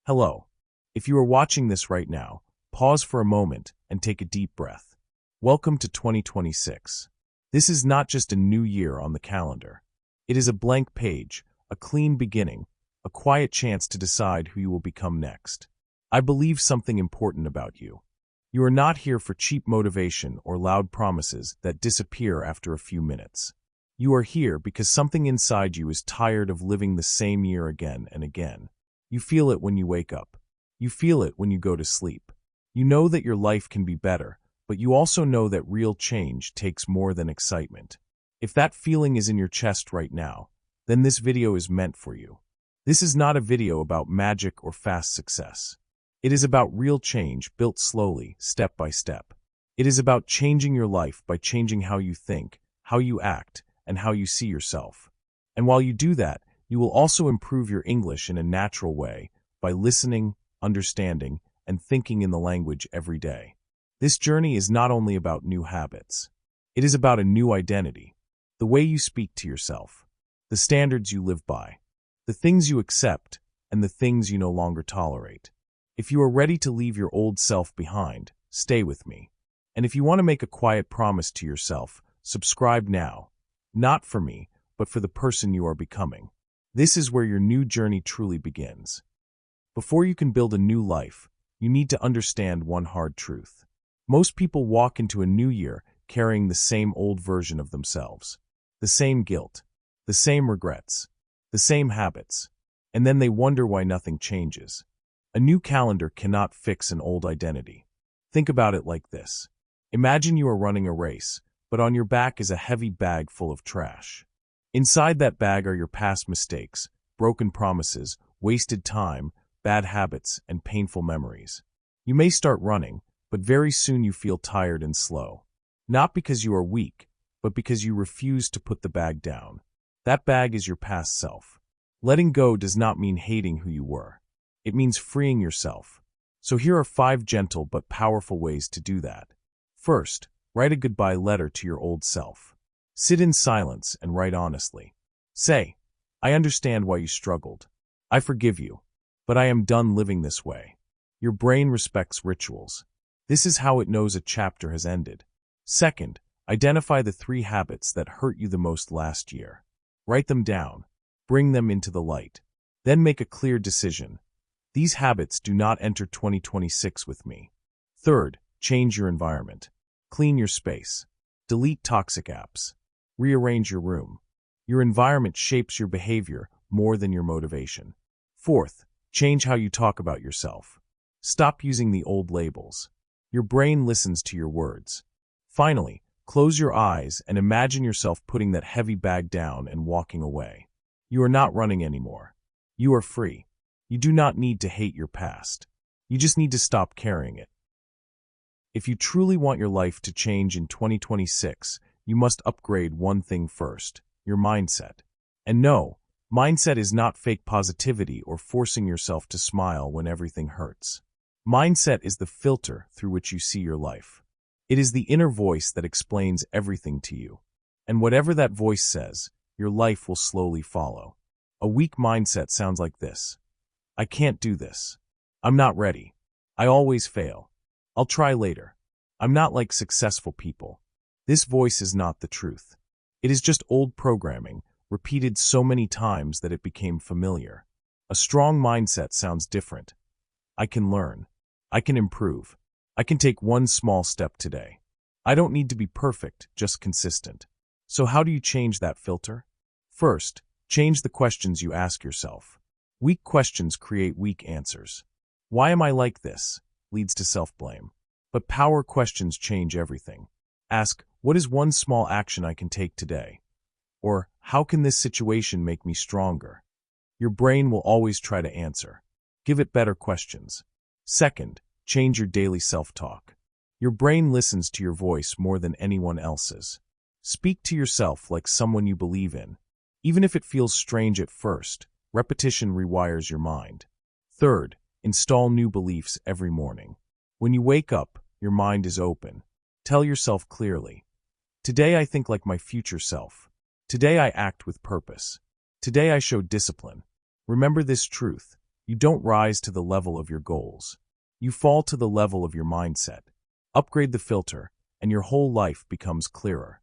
Hello. If you are watching this right now, pause for a moment and take a deep breath. Welcome to 2026. This is not just a new year on the calendar. It is a blank page, a clean beginning, a quiet chance to decide who you will become next. I believe something important about you. You are not here for cheap motivation or loud promises that disappear after a few minutes. You are here because something inside you is tired of living the same year again and again. You feel it when you wake up. You feel it when you go to sleep. You know that your life can be better, but you also know that real change takes more than excitement. If that feeling is in your chest right now, then this video is meant for you. This is not a video about magic or fast success. It is about real change built slowly, step by step. It is about changing your life by changing how you think, how you act, and how you see yourself. And while you do that, you will also improve your English in a natural way by listening, understanding, and thinking in the language every day. This journey is not only about new habits. It is about a new identity, the way you speak to yourself, the standards you live by, the things you accept, and the things you no longer tolerate. If you are ready to leave your old self behind, stay with me. And if you want to make a quiet promise to yourself, subscribe now. Not for me, but for the person you are becoming. This is where your new journey truly begins. Before you can build a new life, you need to understand one hard truth. Most people walk into a new year carrying the same old version of themselves. The same guilt, the same regrets, the same habits, and then they wonder why nothing changes. A new calendar cannot fix an old identity. Think about it like this. Imagine you are running a race, but on your back is a heavy bag full of trash. Inside that bag are your past mistakes, broken promises, wasted time, bad habits, and painful memories. You may start running, but very soon you feel tired and slow. Not because you are weak, but because you refuse to put the bag down. That bag is your past self. Letting go does not mean hating who you were. It means freeing yourself. So here are 5 gentle but powerful ways to do that. First, write a goodbye letter to your old self. Sit in silence and write honestly. Say, I understand why you struggled. I forgive you, but I am done living this way. Your brain respects rituals. This is how it knows a chapter has ended. Second, identify the 3 habits that hurt you the most last year. Write them down. Bring them into the light. Then make a clear decision. These habits do not enter 2026 with me. Third, change your environment. Clean your space. Delete toxic apps. Rearrange your room. Your environment shapes your behavior more than your motivation. Fourth, change how you talk about yourself. Stop using the old labels. Your brain listens to your words. Finally, close your eyes and imagine yourself putting that heavy bag down and walking away. You are not running anymore. You are free. You do not need to hate your past. You just need to stop carrying it. If you truly want your life to change in 2026, you must upgrade one thing first, your mindset. And no, mindset is not fake positivity or forcing yourself to smile when everything hurts. Mindset is the filter through which you see your life. It is the inner voice that explains everything to you. And whatever that voice says, your life will slowly follow. A weak mindset sounds like this. I can't do this. I'm not ready. I always fail. I'll try later. I'm not like successful people. This voice is not the truth. It is just old programming, repeated so many times that it became familiar. A strong mindset sounds different. I can learn. I can improve. I can take one small step today. I don't need to be perfect, just consistent. So how do you change that filter? First, change the questions you ask yourself. Weak questions create weak answers. Why am I like this? Leads to self-blame. But power questions change everything. Ask, what is one small action I can take today? Or, how can this situation make me stronger? Your brain will always try to answer. Give it better questions. Second, change your daily self-talk. Your brain listens to your voice more than anyone else's. Speak to yourself like someone you believe in. Even if it feels strange at first, repetition rewires your mind. Third, install new beliefs every morning. When you wake up, your mind is open. Tell yourself clearly, today I think like my future self. Today I act with purpose. Today I show discipline. Remember this truth. You don't rise to the level of your goals. You fall to the level of your mindset. Upgrade the filter, and your whole life becomes clearer.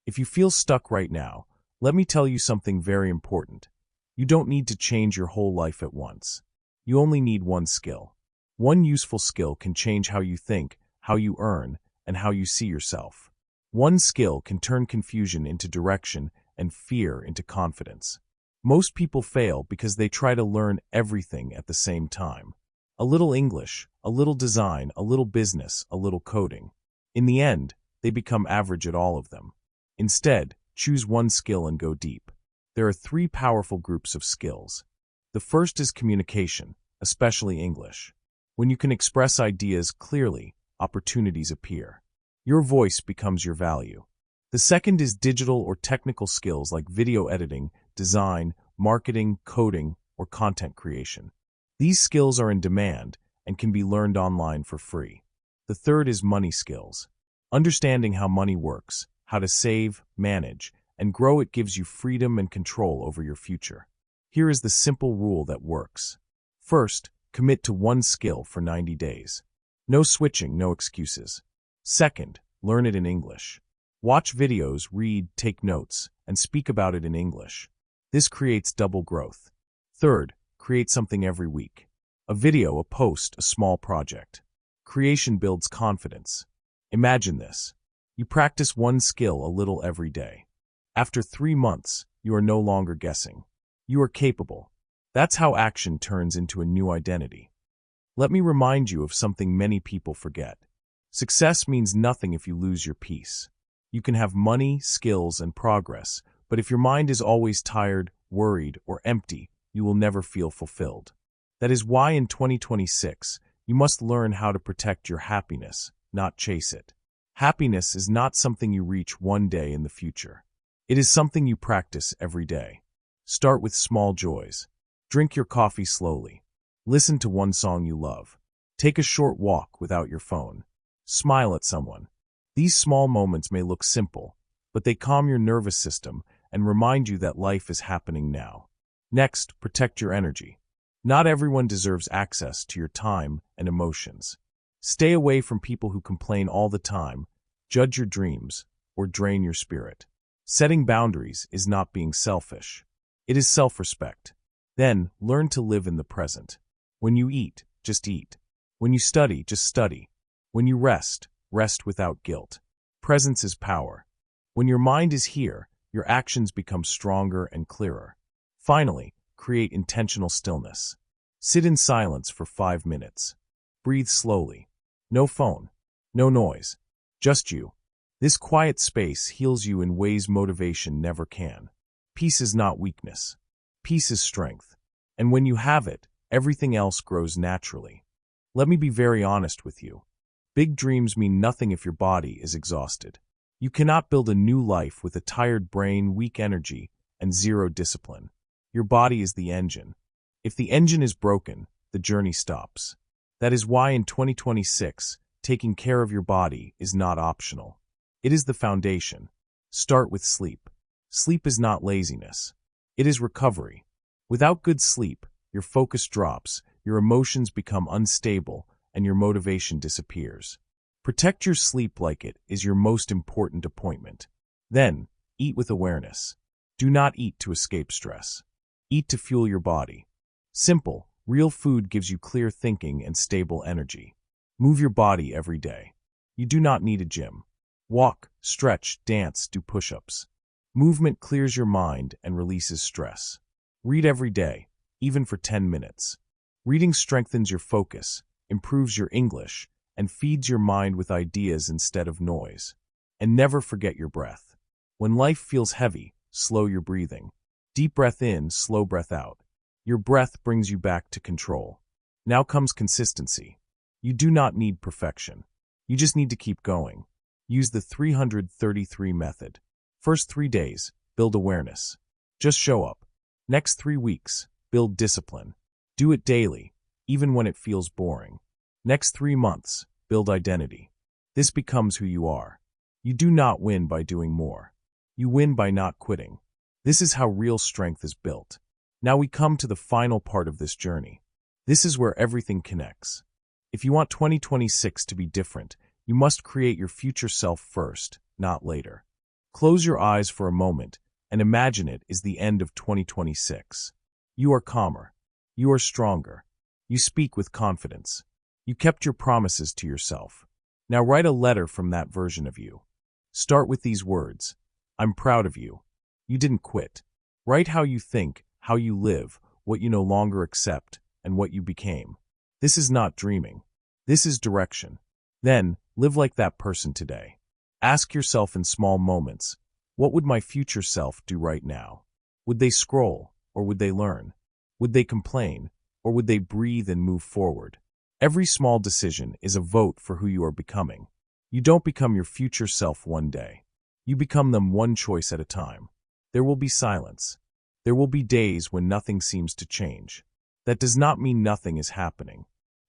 If you feel stuck right now, let me tell you something very important. You don't need to change your whole life at once. You only need one skill. One useful skill can change how you think, how you earn, and how you see yourself. One skill can turn confusion into direction and fear into confidence. Most people fail because they try to learn everything at the same time. A little English, a little design, a little business, a little coding. In the end, they become average at all of them. Instead, choose one skill and go deep. There are three powerful groups of skills. The first is communication, especially English. When you can express ideas clearly, opportunities appear. Your voice becomes your value. The second is digital or technical skills like video editing, design, marketing, coding, or content creation. These skills are in demand and can be learned online for free. The third is money skills. Understanding how money works, how to save, manage, and grow it gives you freedom and control over your future. Here is the simple rule that works. First, commit to one skill for 90 days. No switching, no excuses. Second, learn it in English. Watch videos, read, take notes, and speak about it in English. This creates double growth. Third, create something every week. A video, a post, a small project. Creation builds confidence. Imagine this. You practice one skill a little every day. After 3 months, you are no longer guessing. You are capable. That's how action turns into a new identity. Let me remind you of something many people forget. Success means nothing if you lose your peace. You can have money, skills, and progress, but if your mind is always tired, worried, or empty, you will never feel fulfilled. That is why in 2026, you must learn how to protect your happiness, not chase it. Happiness is not something you reach one day in the future. It is something you practice every day. Start with small joys. Drink your coffee slowly. Listen to one song you love. Take a short walk without your phone. Smile at someone. These small moments may look simple, but they calm your nervous system and remind you that life is happening now. Next, protect your energy. Not everyone deserves access to your time and emotions. Stay away from people who complain all the time, judge your dreams, or drain your spirit. Setting boundaries is not being selfish. It is self-respect. Then, learn to live in the present. When you eat, just eat. When you study, just study. When you rest, rest without guilt. Presence is power. When your mind is here, your actions become stronger and clearer. Finally, create intentional stillness. Sit in silence for 5 minutes. Breathe slowly. No phone. No noise. Just you. This quiet space heals you in ways motivation never can. Peace is not weakness. Peace is strength. And when you have it, everything else grows naturally. Let me be very honest with you. Big dreams mean nothing if your body is exhausted. You cannot build a new life with a tired brain, weak energy, and zero discipline. Your body is the engine. If the engine is broken, the journey stops. That is why in 2026, taking care of your body is not optional. It is the foundation. Start with sleep. Sleep is not laziness. It is recovery. Without good sleep, your focus drops, your emotions become unstable, and your motivation disappears. Protect your sleep like it is your most important appointment. Then, eat with awareness. Do not eat to escape stress. Eat to fuel your body. Simple, real food gives you clear thinking and stable energy. Move your body every day. You do not need a gym. Walk, stretch, dance, do push-ups. Movement clears your mind and releases stress. Read every day, even for 10 minutes. Reading strengthens your focus, improves your English, and feeds your mind with ideas instead of noise. And never forget your breath. When life feels heavy, slow your breathing. Deep breath in, slow breath out. Your breath brings you back to control. Now comes consistency. You do not need perfection. You just need to keep going. Use the 333 method. First 3 days, build awareness. Just show up. Next 3 weeks, build discipline. Do it daily, even when it feels boring. Next 3 months, build identity. This becomes who you are. You do not win by doing more. You win by not quitting. This is how real strength is built. Now we come to the final part of this journey. This is where everything connects. If you want 2026 to be different, you must create your future self first, not later. Close your eyes for a moment and imagine it is the end of 2026. You are calmer. You are stronger. You speak with confidence. You kept your promises to yourself. Now write a letter from that version of you. Start with these words. I'm proud of you. You didn't quit. Write how you think, how you live, what you no longer accept, and what you became. This is not dreaming. This is direction. Then, live like that person today. Ask yourself in small moments, what would my future self do right now? Would they scroll, or would they learn? Would they complain, or would they breathe and move forward? Every small decision is a vote for who you are becoming. You don't become your future self one day. You become them one choice at a time. There will be silence. There will be days when nothing seems to change. That does not mean nothing is happening.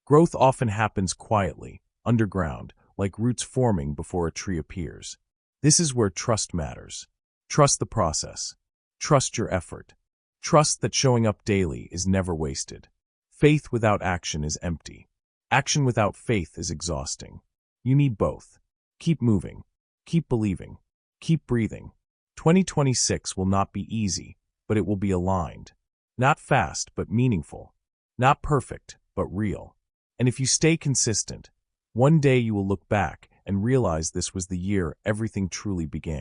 Growth often happens quietly, underground, like roots forming before a tree appears. This is where trust matters. Trust the process. Trust your effort. Trust that showing up daily is never wasted. Faith without action is empty. Action without faith is exhausting. You need both. Keep moving. Keep believing. Keep breathing. 2026 will not be easy, but it will be aligned. Not fast, but meaningful. Not perfect, but real. And if you stay consistent, one day you will look back and realize this was the year everything truly began.